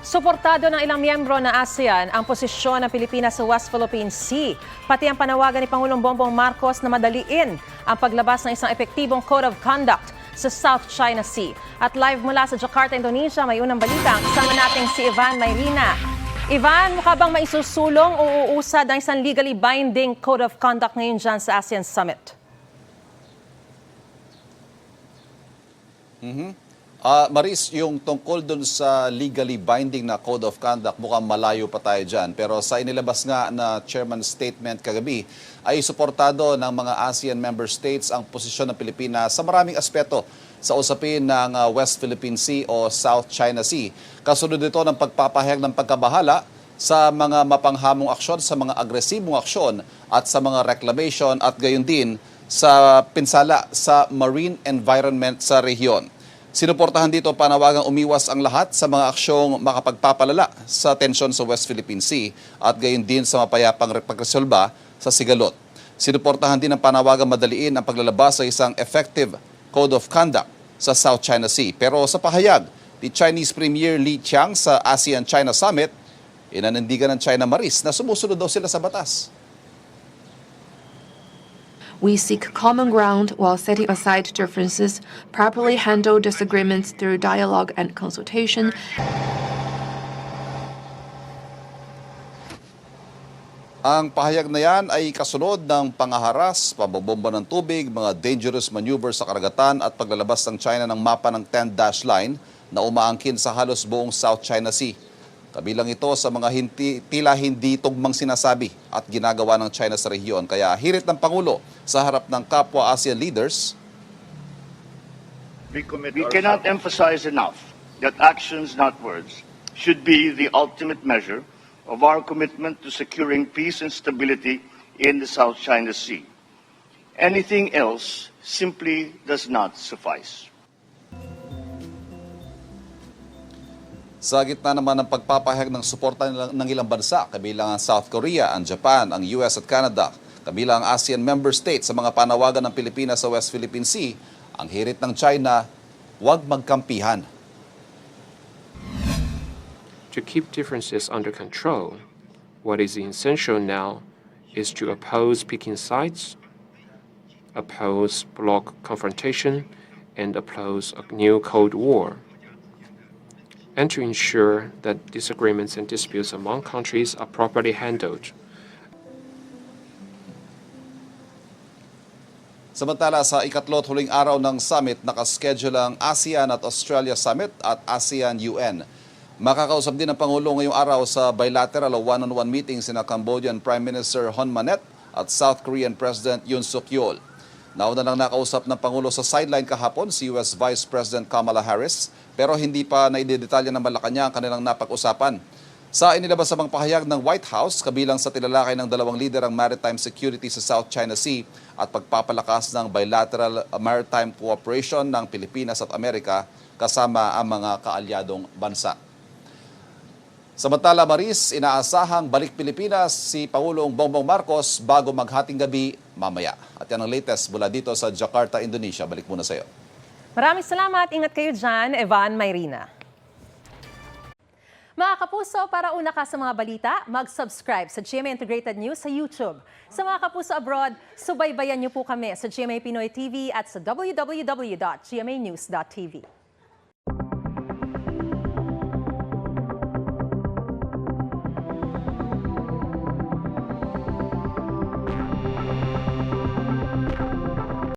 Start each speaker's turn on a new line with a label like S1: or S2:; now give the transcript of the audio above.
S1: Suportado ng ilang miyembro ng ASEAN ang posisyon ng Pilipinas sa West Philippine Sea, pati ang panawagan ni Pangulong Bongbong Marcos na madaliin ang paglabas ng isang epektibong Code of Conduct sa South China Sea. At live mula sa Jakarta, Indonesia, may unang balita. Kasama natin si Ivan Mayrina. Ivan, mukha bang maisusulong o uusad ang isang legally binding Code of Conduct ngayon dyan sa ASEAN Summit?
S2: Maris, yung tungkol dun sa legally binding na Code of Conduct, mukhang malayo pa tayo dyan. Pero sa inilabas nga na chairman statement kagabi, ay suportado ng mga ASEAN member states ang posisyon ng Pilipinas sa maraming aspeto sa usapin ng West Philippine Sea o South China Sea. Kasunod ito ng pagpapahayag ng pagkabahala sa mga mapanghamong aksyon, sa mga agresibong aksyon at sa mga reclamation at gayon din sa pinsala sa marine environment sa rehiyon. Sinuportahan dito panawagang umiwas ang lahat sa mga aksyong makapagpapalala sa tensyon sa West Philippine Sea at gayon din sa mapayapang pagresolba sa sigalot. Sinuportahan din ang panawagang madaliin ang paglalabas sa isang effective Code of Conduct sa South China Sea. Pero sa pahayag ni Chinese Premier Li Qiang sa ASEAN-China Summit, inanindigan ng China Maris na sumusunod daw sila sa batas.
S3: We seek common ground while setting aside differences, properly handle disagreements through dialogue and consultation.
S2: Ang pahayag na yan ay kasunod ng pangaharas, pambobomba ng tubig, mga dangerous maneuvers sa karagatan at paglalabas ng China ng mapa ng 10-dash line na umaangkin sa halos buong South China Sea. Kabilang ito sa mga tila hindi tugmang sinasabi at ginagawa ng China sa rehiyon. Kaya hirit ng Pangulo sa harap ng kapwa ASEAN leaders.
S4: We cannot emphasize enough that actions, not words, should be the ultimate measure of our commitment to securing peace and stability in the South China Sea. Anything else simply does not suffice.
S2: Sa gitna naman ng pagpapahayag ng suporta ng ilang bansa, kabilang ang South Korea, ang Japan, ang US at Canada, kabilang ang ASEAN member states sa mga panawagan ng Pilipinas sa West Philippine Sea, ang hirit ng China, huwag magkampihan.
S5: To keep differences under control, what is essential now is to oppose picking sides, oppose bloc confrontation, and oppose a new Cold War, and to ensure that disagreements and disputes among countries are properly handled.
S2: Samantala, sa ikatlo at huling araw ng summit, nakaschedule ang ASEAN at Australia Summit at ASEAN-UN. Makakausap din ang Pangulo ngayong araw sa bilateral o one-on-one meetings sina Cambodian Prime Minister Hun Manet at South Korean President Yoon Suk Yeol. Nauna lang nakausap ng Pangulo sa sideline kahapon si US Vice President Kamala Harris, pero hindi pa naidedetalya ng Malacanang ang kanilang napag-usapan. Sa inilabas sa mga pahayag ng White House, kabilang sa tilalakay ng dalawang lider ang maritime security sa South China Sea at pagpapalakas ng bilateral maritime cooperation ng Pilipinas at Amerika kasama ang mga kaalyadong bansa. Samantala, Maris, inaasahang balik Pilipinas si Pangulong Bongbong Marcos bago maghating gabi mamaya. At yan ang latest mula dito sa Jakarta, Indonesia. Balik muna sa iyo.
S1: Maraming salamat. Ingat kayo dyan, Ivan Mayrina. Mga kapuso, para una ka sa mga balita, mag-subscribe sa GMA Integrated News sa YouTube. Sa mga kapuso abroad, subaybayan niyo po kami sa GMA Pinoy TV at sa www.gmanews.tv.